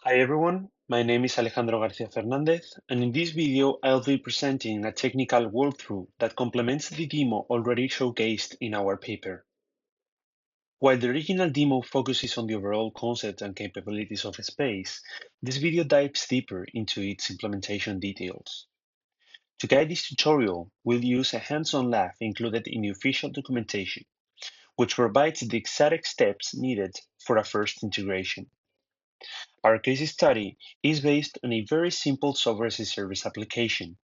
Hi everyone, my name is Alejandro Garcia Fernandez, and in this video I'll be presenting a technical walkthrough that complements the demo already showcased in our paper. While the original demo focuses on the overall concept and capabilities of Space, this video dives deeper into its implementation details. To guide this tutorial, we'll use a hands-on lab included in the official documentation, which provides the exact steps needed for a first integration. Our case study is based on a very simple software as a service application,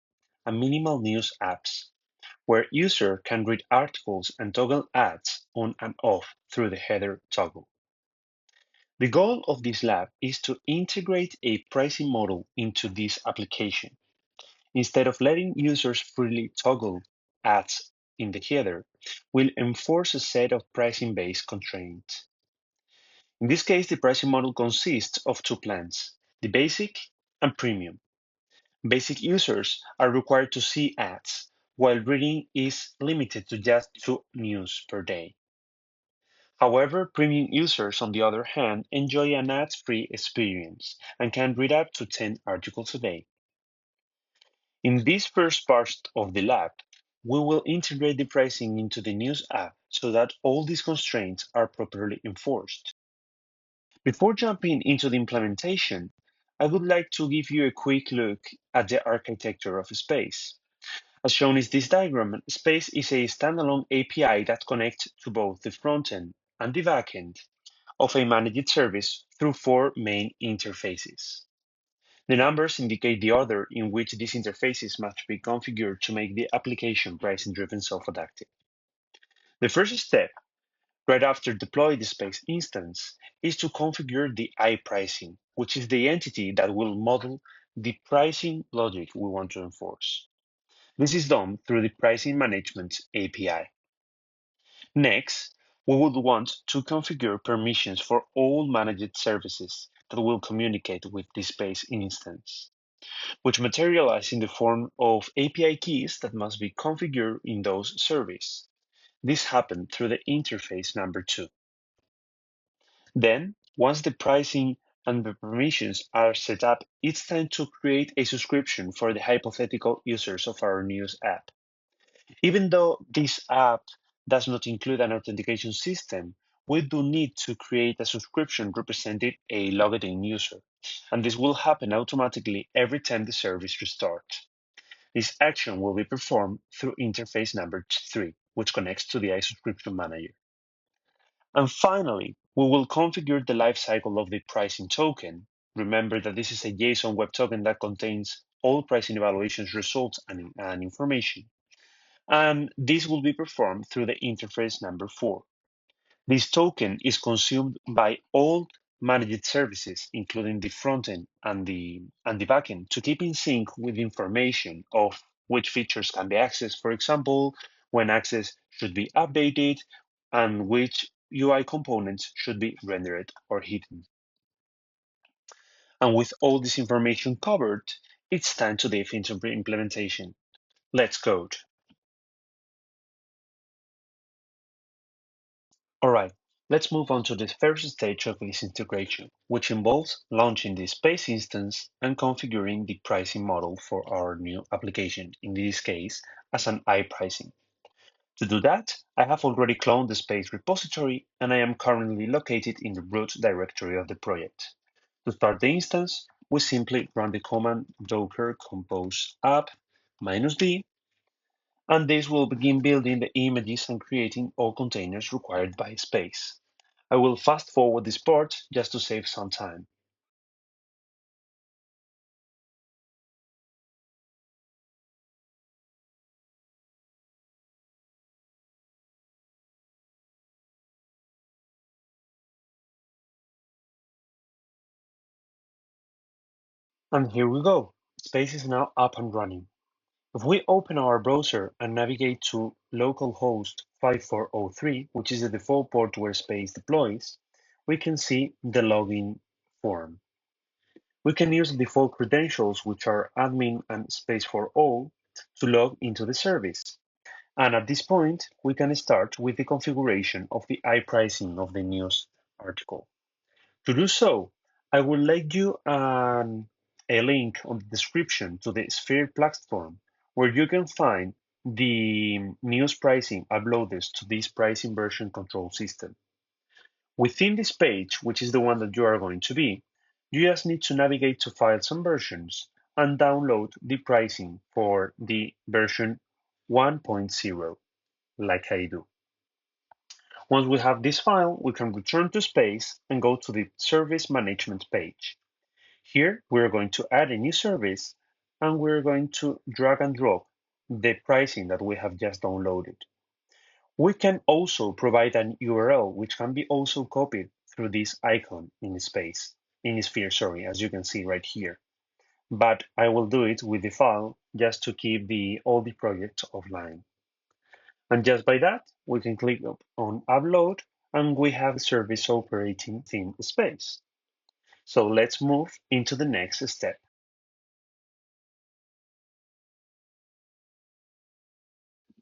a minimal news apps, where user can read articles and toggle ads on and off through the header toggle. The goal of this lab is to integrate a pricing model into this application. Instead of letting users freely toggle ads in the header, we'll enforce a set of pricing-based constraints. In this case, the pricing model consists of two plans, the basic and premium. Basic users are required to see ads, while reading is limited to just 2 news per day. However, premium users, on the other hand, enjoy an ads-free experience and can read up to 10 articles a day. In this first part of the lab, we will integrate the pricing into the news app so that all these constraints are properly enforced. Before jumping into the implementation, I would like to give you a quick look at the architecture of Space. As shown in this diagram, Space is a standalone API that connects to both the frontend and the backend of a managed service through 4 main interfaces. The numbers indicate the order in which these interfaces must be configured to make the application pricing-driven self-adaptive. The first step, right after deploy the Space instance, is to configure the iPricing, which is the entity that will model the pricing logic we want to enforce. This is done through the Pricing Management API. Next, we would want to configure permissions for all managed services that will communicate with the Space instance, which materialize in the form of API keys that must be configured in those services. This happened through the interface number 2. Then, once the pricing and the permissions are set up, it's time to create a subscription for the hypothetical users of our news app. Even though this app does not include an authentication system, we do need to create a subscription representing a logged-in user, and this will happen automatically every time the service restarts. This action will be performed through interface number 3, which connects to the iSubscription Manager. And finally, we will configure the lifecycle of the pricing token. Remember that this is a JSON web token that contains all pricing evaluations results and information. And this will be performed through the interface number 4. This token is consumed by all managed services, including the frontend and the backend, to keep in sync with information of which features can be accessed, for example, when access should be updated, and which UI components should be rendered or hidden. And with all this information covered, it's time to dive into implementation. Let's code. All right, let's move on to the first stage of this integration, which involves launching the Space instance and configuring the pricing model for our new application, in this case, as an iPricing. To do that, I have already cloned the Space repository, and I am currently located in the root directory of the project. To start the instance, we simply run the command docker compose app -d, and this will begin building the images and creating all containers required by Space. I will fast forward this part just to save some time. And here we go. Space is now up and running. If we open our browser and navigate to localhost 5403, which is the default port where Space deploys, we can see the login form. We can use the default credentials, which are admin and space for all, to log into the service. And at this point, we can start with the configuration of the iPricing of the news article. To do so, I will let you a link on the description to the Sphere platform where you can find the news pricing uploaded to this pricing version control system. Within this page, which is the one that you are going to be, you just need to navigate to Files and Versions and download the pricing for the version 1.0, like I do. Once we have this file, we can return to Space and go to the Service Management page. Here, we're going to add a new service and we're going to drag and drop the pricing that we have just downloaded. We can also provide an URL which can be also copied through this icon in Sphere, sorry, as you can see right here. But I will do it with the file just to keep all the projects offline. And just by that, we can click on Upload and we have the service operating within Space. So let's move into the next step.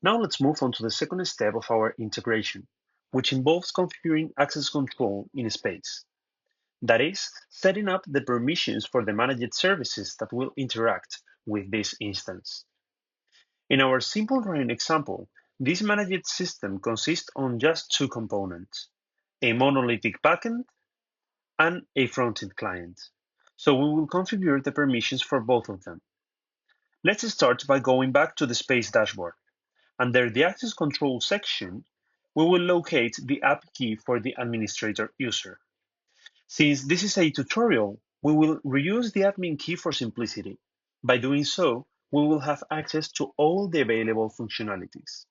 Now let's move on to the second step of our integration, which involves configuring access control in Space. That is, setting up the permissions for the managed services that will interact with this instance. In our simple running example, this managed system consists on just two components, a monolithic backend and a front-end client. So we will configure the permissions for both of them. Let's start by going back to the Space dashboard. Under the access control section, we will locate the app key for the administrator user. Since this is a tutorial, we will reuse the admin key for simplicity. By doing so, we will have access to all the available functionalities.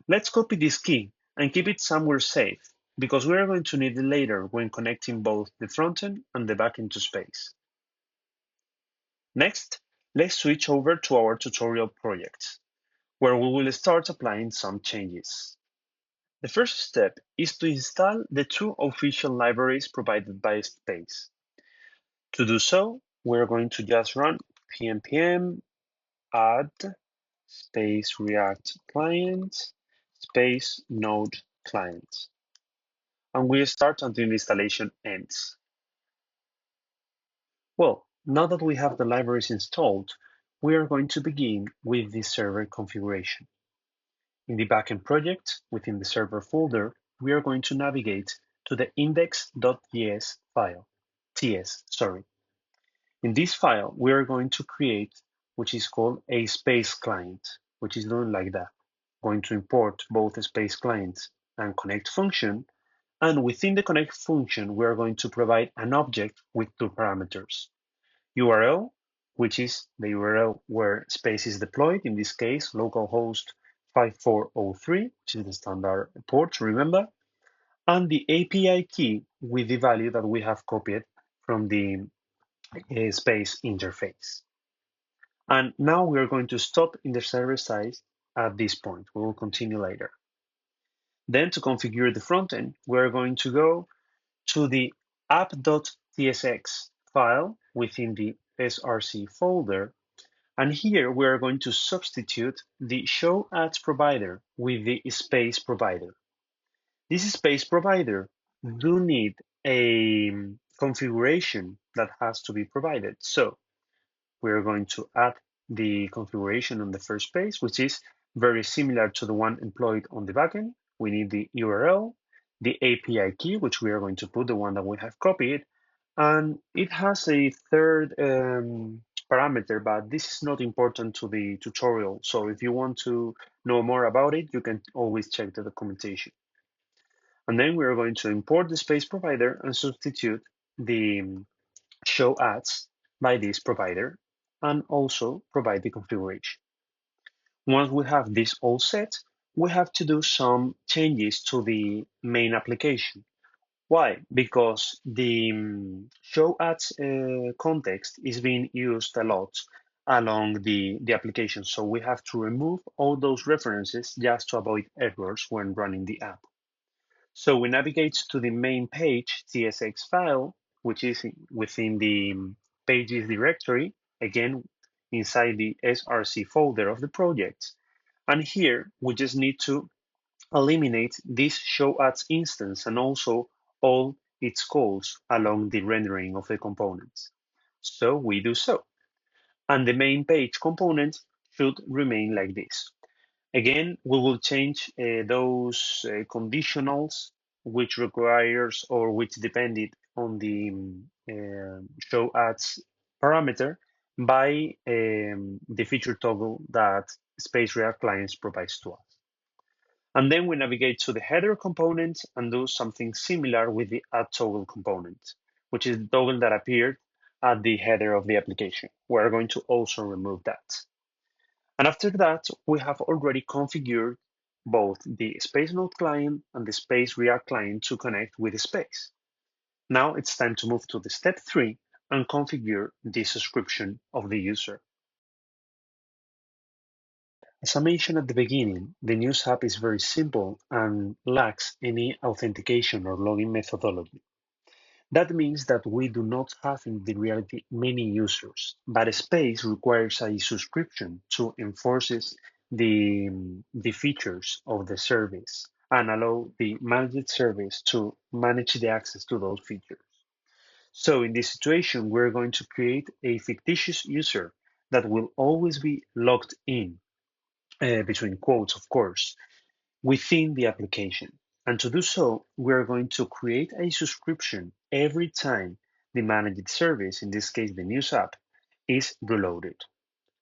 Let's copy this key and keep it somewhere safe, because we are going to need it later when connecting both the frontend and the backend to Space. Next, let's switch over to our tutorial project, where we will start applying some changes. The first step is to install the two official libraries provided by Space. To do so, we're going to just run pnpm add space react client space node client, and we start until the installation ends. Well, now that we have the libraries installed, we are going to begin with the server configuration. In the backend project, within the server folder, we are going to navigate to the index.ts file. In this file, we are going to create which is called a space client, which is doing like that. Going to import both the space client and connect function. And within the connect function, we are going to provide an object with two parameters. URL, which is the URL where space is deployed, in this case, localhost 5403, which is the standard port, remember, and the API key with the value that we have copied from the space interface. And now we are going to stop in the server side at this point. We will continue later. Then to configure the frontend, we're going to go to the app.tsx file within the src folder. And here we are going to substitute the show ads provider with the space provider. This space provider do need a configuration that has to be provided. So we're going to add the configuration on the first page, which is very similar to the one employed on the backend. We need the URL, the API key, which we are going to put the one that we have copied, and it has a third parameter, but this is not important to the tutorial. So if you want to know more about it, you can always check the documentation. And then we are going to import the space provider and substitute the show ads by this provider and also provide the configuration. Once we have this all set, we have to do some changes to the main application. Why? Because the show ads context is being used a lot along the application. So we have to remove all those references just to avoid errors when running the app. So we navigate to the main page tsx file, which is within the pages directory, again, inside the src folder of the project. And here we just need to eliminate this show ads instance and also all its calls along the rendering of the components. So we do so. And the main page component should remain like this. Again, we will change those conditionals which requires or which depended on the show ads parameter by the feature toggle that Space React Clients provides to us. And then we navigate to the header component and do something similar with the add toggle component, which is the toggle that appeared at the header of the application. We're going to also remove that. And after that, we have already configured both the Space Node client and the Space React client to connect with Space. Now it's time to move to the step 3 and configure the subscription of the user. As I mentioned at the beginning, the News app is very simple and lacks any authentication or login methodology. That means that we do not have in the reality many users, but Space requires a subscription to enforce the features of the service and allow the managed service to manage the access to those features. So in this situation, we're going to create a fictitious user that will always be logged in, between quotes, of course, within the application. And to do so, we're going to create a subscription every time the managed service, in this case the News app, is reloaded.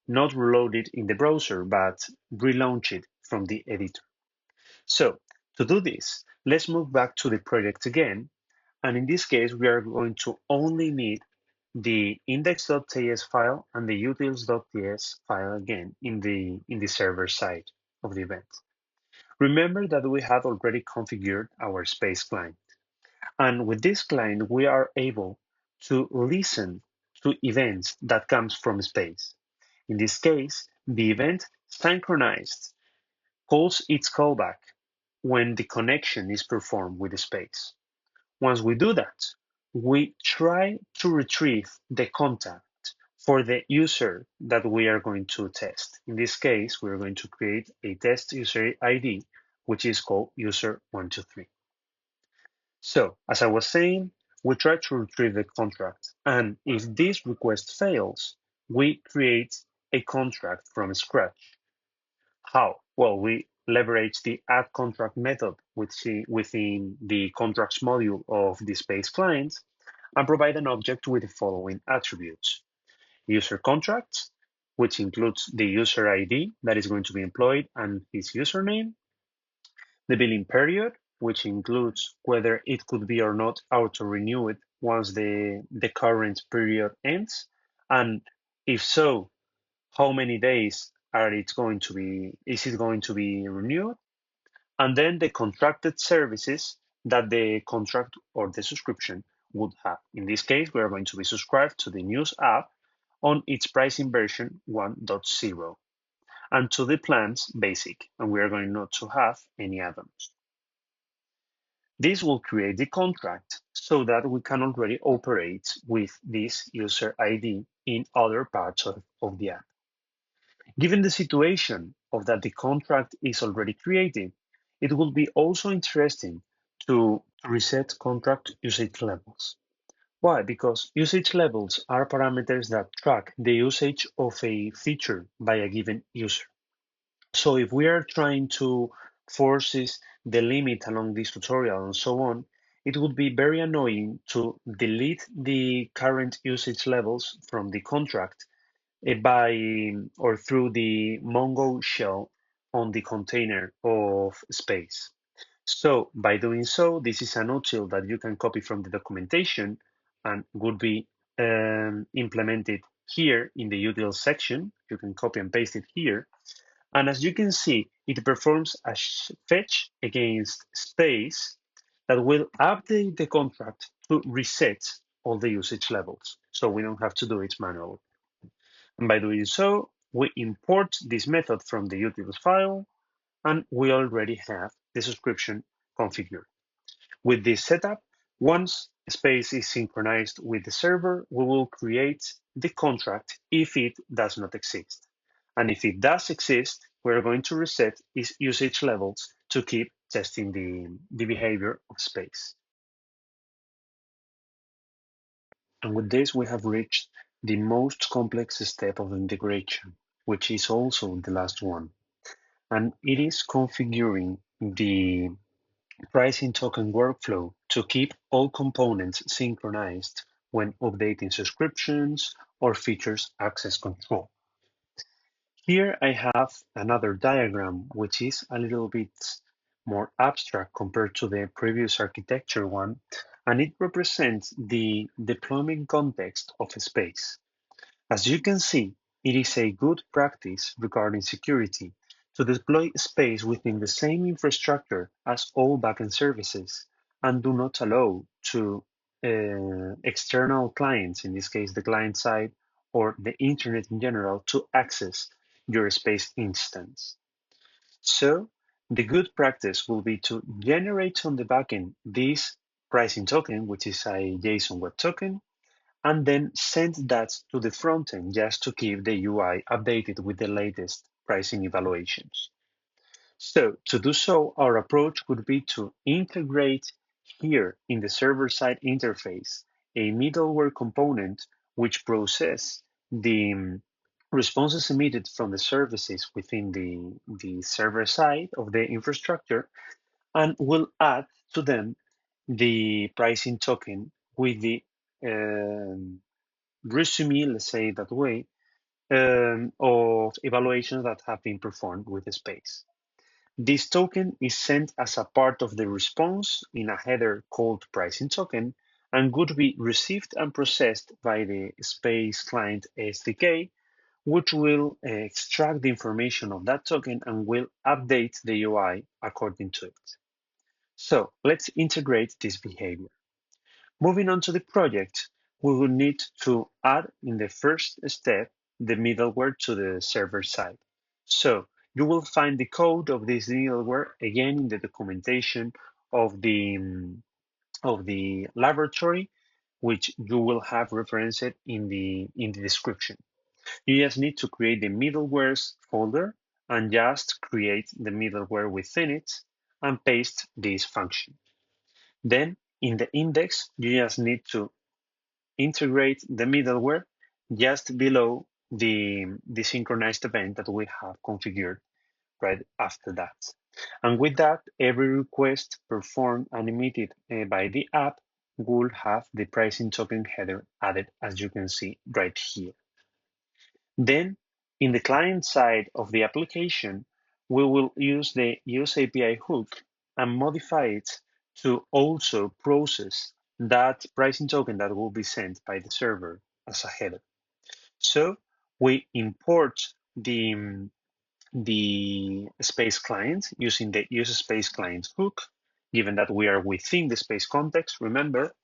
Not reloaded in the browser, but relaunched from the editor. So to do this, let's move back to the project again. And in this case, we are going to only need the index.ts file and the utils.ts file again in the server side of the event. Remember that we have already configured our Space client. And with this client, we are able to listen to events that comes from Space. In this case, the event synchronized calls its callback when the connection is performed with Space. Once we do that, we try to retrieve the contact for the user that we are going to test. In this case, we're going to create a test user ID, which is called user123. So, as I was saying, we try to retrieve the contract. And if this request fails, we create a contract from scratch. How? Well, we leverage the add contract method within the contracts module of the Space client and provide an object with the following attributes. User contract, which includes the user ID that is going to be employed and his username. The billing period, which includes whether it could be or not auto-renewed once the current period ends. And if so, how many days is it going to be renewed? And then the contracted services that the contract or the subscription would have. In this case, we are going to be subscribed to the News app on its pricing version 1.0 and to the plans basic, and we are going not to have any add-ons. This will create the contract so that we can already operate with this user ID in other parts of the app. Given the situation of that the contract is already created, it will be also interesting to reset contract usage levels. Why? Because usage levels are parameters that track the usage of a feature by a given user. So if we are trying to force the limit along this tutorial and so on, it would be very annoying to delete the current usage levels from the contract by or through the Mongo shell on the container of Space. So by doing so, this is an util that you can copy from the documentation and would be implemented here in the utils section. You can copy and paste it here. And as you can see, it performs a fetch against Space that will update the contract to reset all the usage levels. So we don't have to do it manually. And by doing so, we import this method from the utils file, and we already have the subscription configured. With this setup, once Space is synchronized with the server, we will create the contract if it does not exist. And if it does exist, we're going to reset its usage levels to keep testing the behavior of Space. And with this, we have reached the most complex step of integration, which is also the last one. And it is configuring the pricing token workflow to keep all components synchronized when updating subscriptions or features access control. Here I have another diagram which is a little bit more abstract compared to the previous architecture one, and it represents the deployment context of a space. As you can see, it is a good practice regarding security to deploy space within the same infrastructure as all backend services and do not allow to external clients, in this case the client side or the internet in general, to access your space instance. So the good practice will be to generate on the backend this pricing token, which is a JSON Web Token, and then send that to the front end just to keep the UI updated with the latest pricing evaluations. So to do so, our approach would be to integrate here in the server-side interface a middleware component which process the responses emitted from the services within the server side of the infrastructure and will add to them the pricing token with the um, resume, let's say it that way, of evaluations that have been performed with the space. This token is sent as a part of the response in a header called pricing token and would be received and processed by the space client SDK, which will extract the information of that token and will update the UI according to it. So let's integrate this behavior. Moving on to the project, we will need to add in the first step the middleware to the server side. So you will find the code of this middleware again in the documentation of the laboratory, which you will have referenced in the description. You just need to create the middlewares folder and just create the middleware within it and paste this function. Then in the index, you just need to integrate the middleware just below the synchronized event that we have configured right after that. And with that, every request performed and emitted by the app will have the pricing token header added, as you can see right here. Then, in the client side of the application, we will use the use API hook and modify it to also process that pricing token that will be sent by the server as a header. So we import the space client using the use space client hook, given that we are within the space context, remember,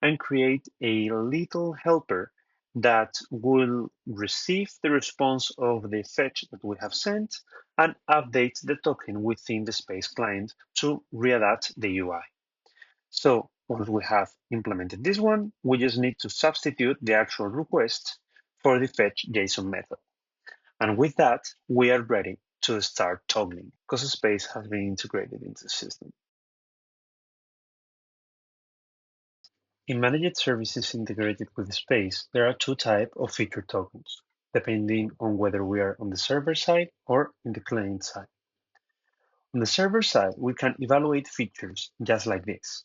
and create a little helper that will receive the response of the fetch that we have sent and update the token within the space client to readapt the UI. So once we have implemented this one, we just need to substitute the actual request for the fetch JSON method. And with that, we are ready to start toggling because space has been integrated into the system. In managed services integrated with Space, there are two types of feature tokens, depending on whether we are on the server side or in the client side. On the server side, we can evaluate features just like this.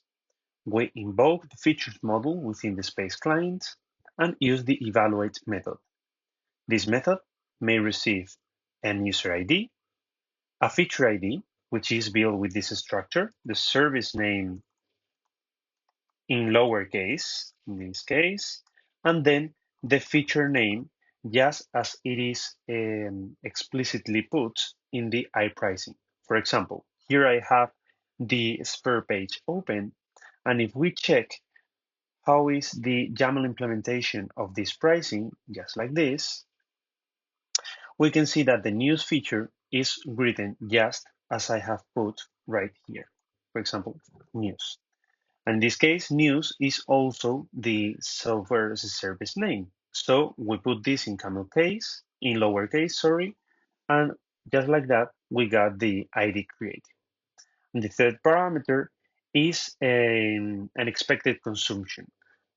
We invoke the features model within the Space client and use the evaluate method. This method may receive an user ID, a feature ID, which is built with this structure, the service name in lowercase, in this case, and then the feature name just as it is explicitly put in the iPricing. For example, here I have the spare page open, and if we check how is the YAML implementation of this pricing, just like this, we can see that the news feature is written just as I have put right here. For example, news. In this case, news is also the software as a service name. So we put this in camel case, in lowercase, sorry, and just like that, we got the ID created. And the third parameter is an expected consumption.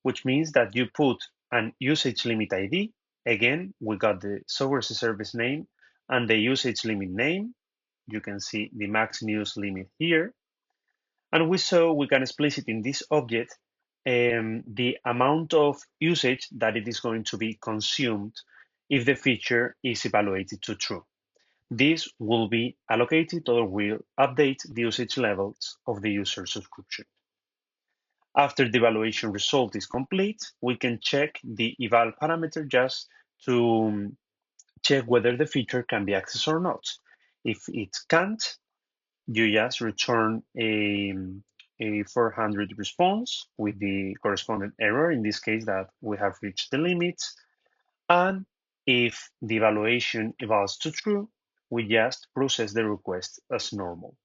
which means that you put an usage limit ID. Again, we got the software as a service name and the usage limit name. You can see the max use limit here. And we can explicit in this object the amount of usage that it is going to be consumed if the feature is evaluated to true. This will be allocated or will update the usage levels of the user subscription. After the evaluation result is complete, we can check the eval parameter just to check whether the feature can be accessed or not. If it can't, you just return a 400 response with the corresponding error, in this case that we have reached the limits. And if the evaluation evals to true, we just process the request as normal.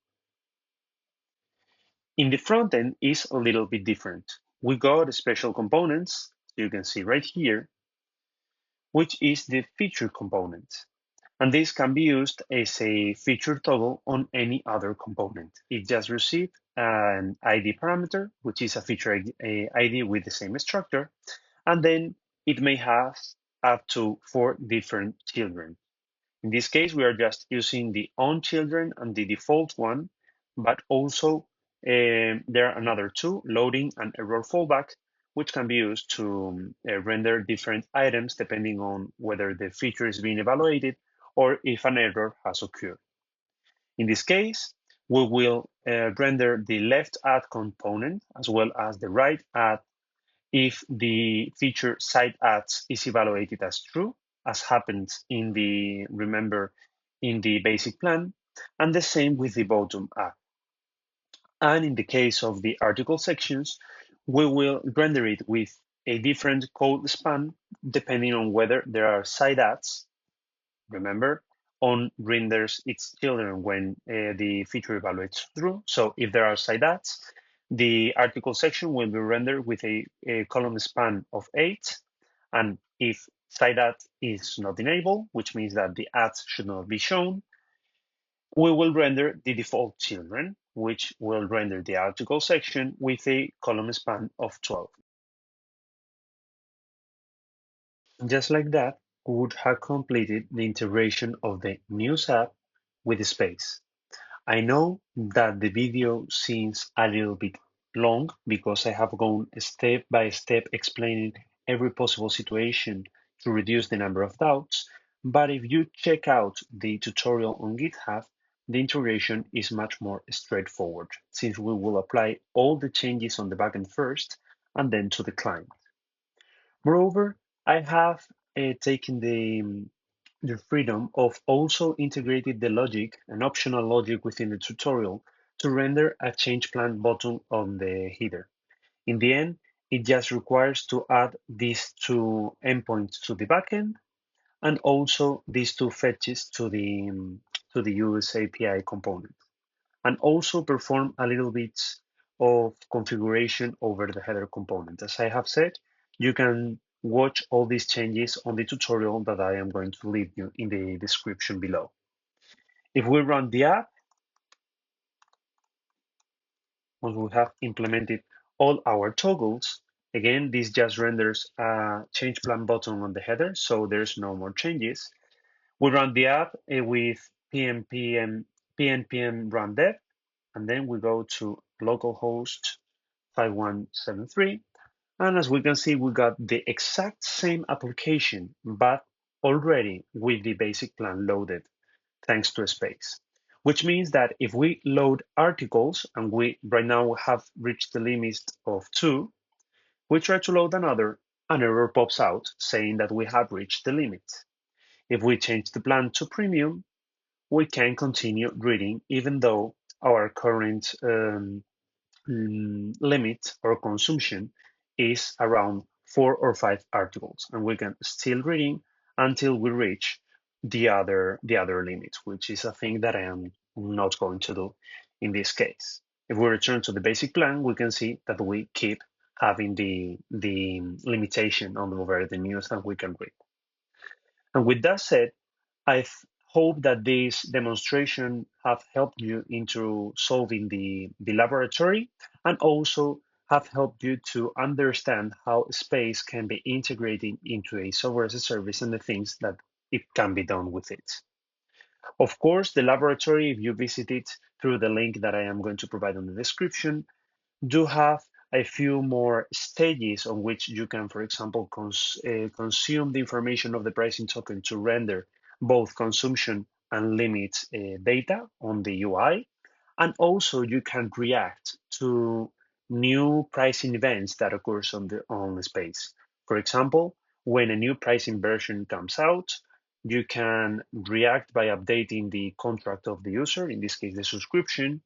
In the front end is a little bit different. We got special components, you can see right here, which is the feature component. And this can be used as a feature toggle on any other component. It just receives an ID parameter, which is a feature ID with the same structure, and then it may have up to 4 different children. In this case, we are just using the on children and the default one, but also there are another two, loading and error fallback, which can be used to render different items depending on whether the feature is being evaluated or if an error has occurred. In this case, we will render the left add component as well as the right add if the feature side adds is evaluated as true, as happens in the, remember, in the basic plan, and the same with the bottom add. And in the case of the article sections, we will render it with a different code span depending on whether there are side adds. Remember, on renders its children when the feature evaluates true. So if there are side adds, the article section will be rendered with a column span of 8. And if side add is not enabled, which means that the ads should not be shown, we will render the default children, which will render the article section with a column span of 12. Just like that, we would have completed the integration of the News app with Space. I know that the video seems a little bit long because I have gone step by step explaining every possible situation to reduce the number of doubts, but if you check out the tutorial on GitHub, the integration is much more straightforward since we will apply all the changes on the backend first and then to the client. Moreover, I have taken the freedom of also integrated the logic, an optional logic within the tutorial to render a change plan button on the header. In the end, it just requires to add these two endpoints to the backend and also these two fetches to the US API component, and also perform a little bit of configuration over the header component. As I have said, you can watch all these changes on the tutorial that I am going to leave you in the description below. If we run the app, once we have implemented all our toggles, again, this just renders a change plan button on the header, so there's no more changes. We run the app with pnpm run dev, and then we go to localhost 5173. And as we can see, we got the exact same application, but already with the basic plan loaded, thanks to Space. Which means that if we load articles, and we right now have reached the limit of 2, we try to load another, an error pops out saying that we have reached the limit. If we change the plan to premium, we can continue reading even though our current limit or consumption is around 4 or 5 articles, and we can still reading until we reach the other limit, which is a thing that I am not going to do in this case. If we return to the basic plan, we can see that we keep having the limitation on over the news that we can read. And with that said, I hope that this demonstration have helped you into solving the laboratory and also have helped you to understand how space can be integrated into a software as a service and the things that it can be done with it. Of course, the laboratory, if you visit it through the link that I am going to provide in the description, do have a few more stages on which you can, for example, consume the information of the pricing token to render both consumption and limit data on the UI. And also you can react to new pricing events that occurs on the space. For example, when a new pricing version comes out, you can react by updating the contract of the user, in this case the subscription,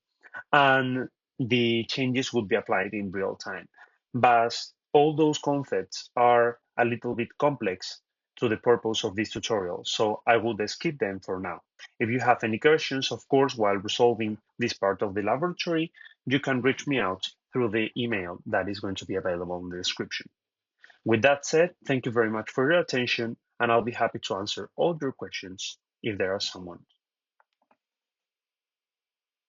and the changes would be applied in real time. But all those concepts are a little bit complex to the purpose of this tutorial, so I would skip them for now. If you have any questions, of course, while resolving this part of the laboratory, you can reach me out through the email that is going to be available in the description. With that said, thank you very much for your attention, and I'll be happy to answer all your questions if there are someone.